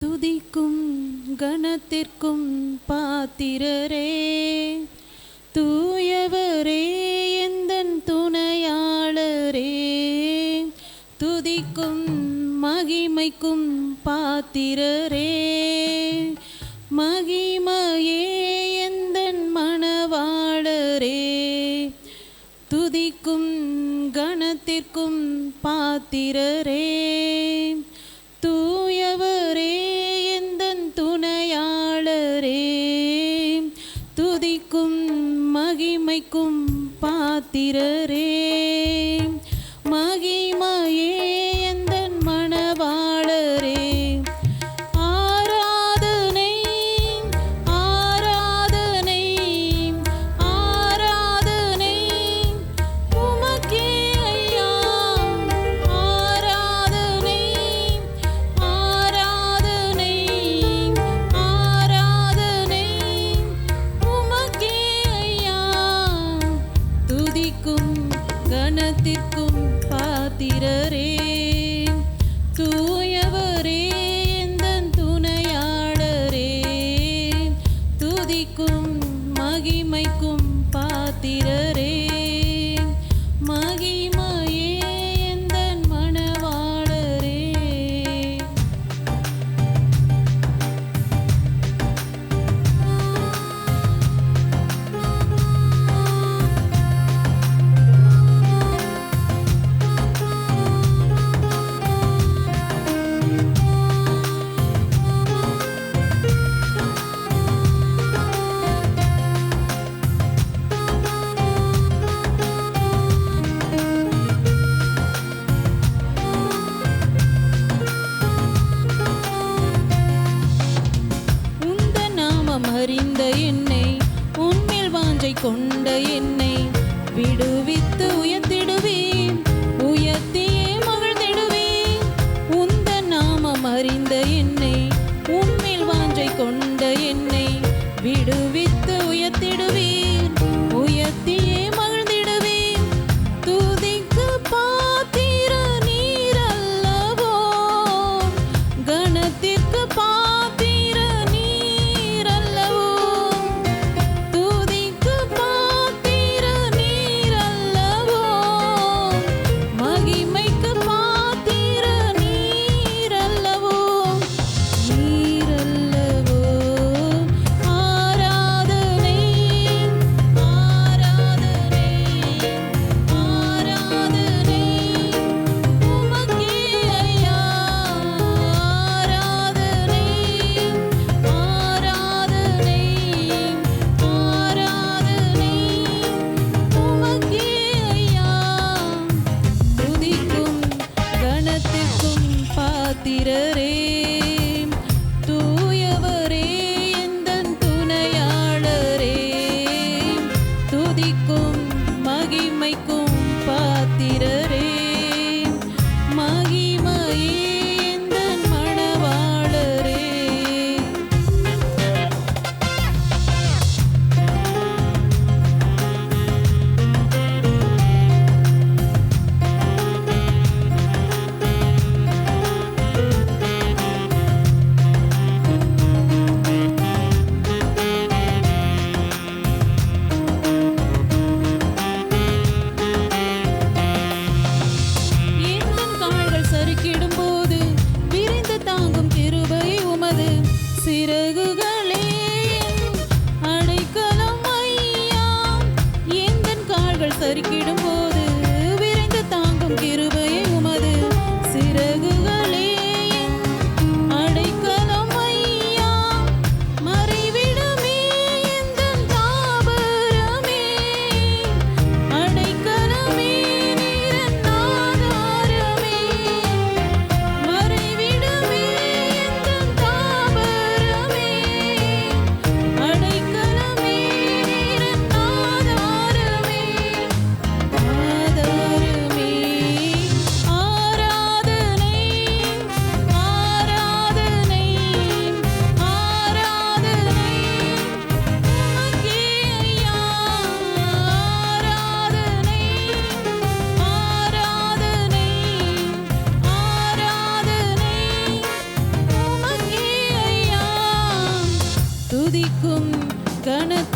துதிக்கும் கணத்திற்கும் பாத்திரரே, தூயவரே எந்தன் துணையாளரே. துதிக்கும் மகிமைக்கும் பாத்திரரே, மகிமையே எந்தன் மணவாளரே. துதிக்கும் கணத்திற்கும் பாத்திரரே, தூயவரே எந்தன் துணையாளரே. துதிக்கும் மகிமைக்கும் பாத்திரரே, மகிமையே எந்தன் மணவாளரே. ஆராதனை ஆராதனை ஆராதனை உமக்கே ஐயா. ஆராதனை ஆராதனை ஆராதனை உமக்கே ஐயா. துதிக்கும் கணத்திற்கும் பாத்திரரே, தூயவரே எந்தன் துணையாளரே. துதிக்கும் மகிமைக்கும் பாத்திரரே, மகிமையே எந்தன் மணவாளரே. அறிந்த என்னை, உன்மேல் வாஞ்சை கொண்ட என்னை விடுவித்து உயர்த்திடுவேன், உயர்த்தியே மகிழ்ந்திடுவேன். உந்தன் நாமம் அறிந்த என்னை, உன்மேல் வாஞ்சை கொண்ட என்னை விடுவித்து உயர்த்திடுவேன், உயர்த்தியே மகிழ்ந்திடுவேன். துதிக்கு பாத்திர நீரல்லவோ, கணத்திற்கு பாத்திர நீரல்லவோ. துதிக்கு பாத்திர நீரல்லவோ, மகிமைக்கு பாத்திர நீரல்லவோ. நீரல்லவோ. ஆராதனை ஆராதனை ஆராதனை உமக்கே ஐயா. ஆராதனை துதிக்கும் கனத்த